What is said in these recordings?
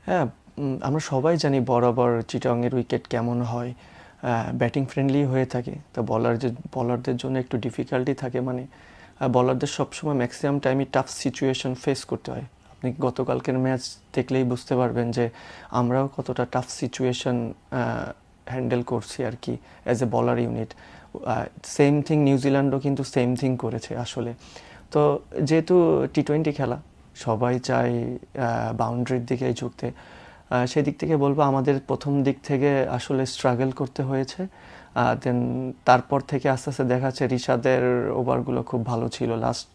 হ্যাঁ, আমরা সবাই জানি বরাবর চিটাগংয়ের উইকেট কেমন হয়। ব্যাটিং ফ্রেন্ডলি হয়ে থাকে। তো বলারদের জন্য একটু ডিফিকাল্টি থাকে, মানে বলারদের সবসময় ম্যাক্সিমাম টাইমই টাফ সিচুয়েশন ফেস করতে হয়। আপনি গতকালকের ম্যাচ দেখলেই বুঝতে পারবেন যে আমরাও কতটা টাফ সিচুয়েশন হ্যান্ডেল করছি আর কি, অ্যাজ এ বলার ইউনিট। সেম থিং নিউজিল্যান্ডও কিন্তু সেম থিং করেছে আসলে। তো যেহেতু টি-20 খেলা, সবাই চায় বাউন্ডারির দিকে ঝুঁকতে। সেদিক থেকে বলবো আমাদের প্রথম দিক থেকে আসলে স্ট্রাগল করতে হয়েছে। দেন তারপর থেকে আস্তে আস্তে দেখা যাচ্ছে রিশাদের ওভারগুলো খুব ভালো ছিল লাস্ট।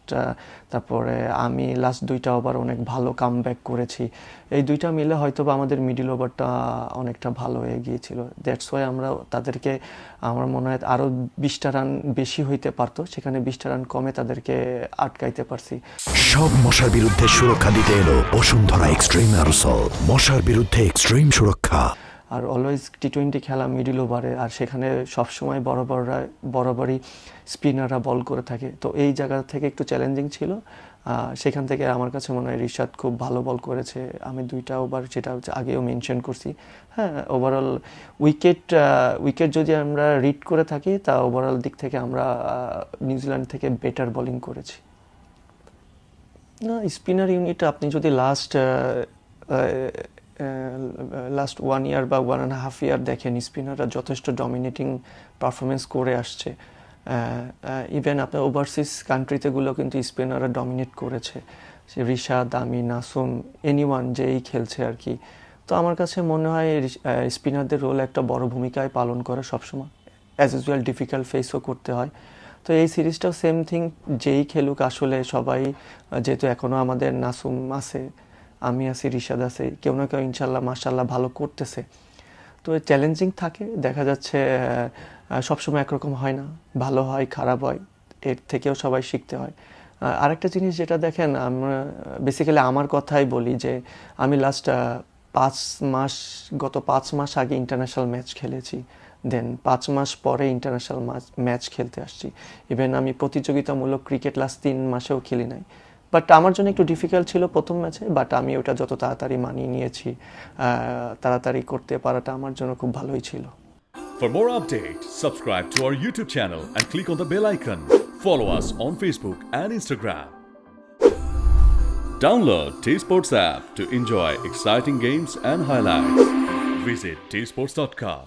তারপরে আমি লাস্ট 2টা ওভার অনেক ভালো কামব্যাক করেছি। এই 2টা মিলে হয়তো বা আমাদের মিডল ওভারটা অনেকটা ভালো হয়ে গিয়েছিল। দ্যাটস ওয়াই আমরা তাদেরকে, আমার মনে হয় আরও 20টা রান বেশি হইতে পারতো, সেখানে 20টা রান কমে তাদেরকে আটকাইতে পারছি। সব মশার বিরুদ্ধে সুরক্ষা দিতে এলো বসুন্ধরা এক্সট্রিম অ্যারোসল, মশার বিরুদ্ধে এক্সট্রিম সুরক্ষা। আর অলওয়েজ টি-20 খেলা মিডল ওভারে, আর সেখানে সবসময় বরাবরই স্পিনাররা বল করে থাকে। তো এই জায়গা থেকে একটু চ্যালেঞ্জিং ছিল। সেখান থেকে আমার কাছে মনে হয় রিশাদ খুব ভালো বল করেছে। আমি 2টা ওভার, যেটা হচ্ছে আগেও মেনশন করছি, হ্যাঁ, ওভারঅল উইকেট যদি আমরা রিড করে থাকি, তা ওভারঅল দিক থেকে আমরা নিউজিল্যান্ড থেকে বেটার বোলিং করেছি। না, স্পিনার ইউনিট আপনি যদি লাস্ট 1 ইয়ার বা 1.5 ইয়ার দেখেন, স্পিনাররা যথেষ্ট ডমিনেটিং পারফরমেন্স করে আসছে। ইভেন আপনার ওভারসিজ কান্ট্রিতেগুলো কিন্তু স্পিনাররা ডমিনেট করেছে। রিশাদ, আমি, নাসুম, এনিওয়ান যেই খেলছে আর কি। তো আমার কাছে মনে হয় স্পিনারদের রোল একটা বড় ভূমিকায় পালন করে সবসময়। অ্যাজ ইউজুয়াল ডিফিকাল্ট ফেসও করতে হয়। তো এই সিরিজটাও সেম থিং, যেই খেলুক আসলে সবাই, যেহেতু এখনও আমাদের নাসুম আছে, আমি আছি, রিশাদ আছে, কেউ না কেউ ইনশাল্লাহ মাশাল্লাহ ভালো করতেছে। তো চ্যালেঞ্জিং থাকে, দেখা যাচ্ছে সবসময় একরকম হয় না, ভালো হয় খারাপ হয়, এর থেকেও সবাই শিখতে হয়। আরেকটা জিনিস যেটা দেখেন, আমরা বেসিক্যালি আমার কথাই বলি যে আমি লাস্ট 5 মাস আগে ইন্টারন্যাশনাল ম্যাচ খেলেছি। দেন 5 মাস পরে ইন্টারন্যাশনাল ম্যাচ খেলতে আসছি। ইভেন আমি প্রতিযোগিতামূলক ক্রিকেট লাস্ট 3 মাসেও খেলি নাই। বাট আমার জন্য একটু ডিফিকাল্ট ছিল প্রথম ম্যাচে, বাট আমি ওটা যত তাড়াতাড়ি মানিয়ে নিয়েছি, তাড়াতাড়ি করতে পারাটা আমার জন্য খুব ভালোই ছিল। For more updates, subscribe to our YouTube channel and click on the bell icon. Follow us on Facebook and Instagram. Download T-Sports app to enjoy exciting games and highlights. Visit tsports.com.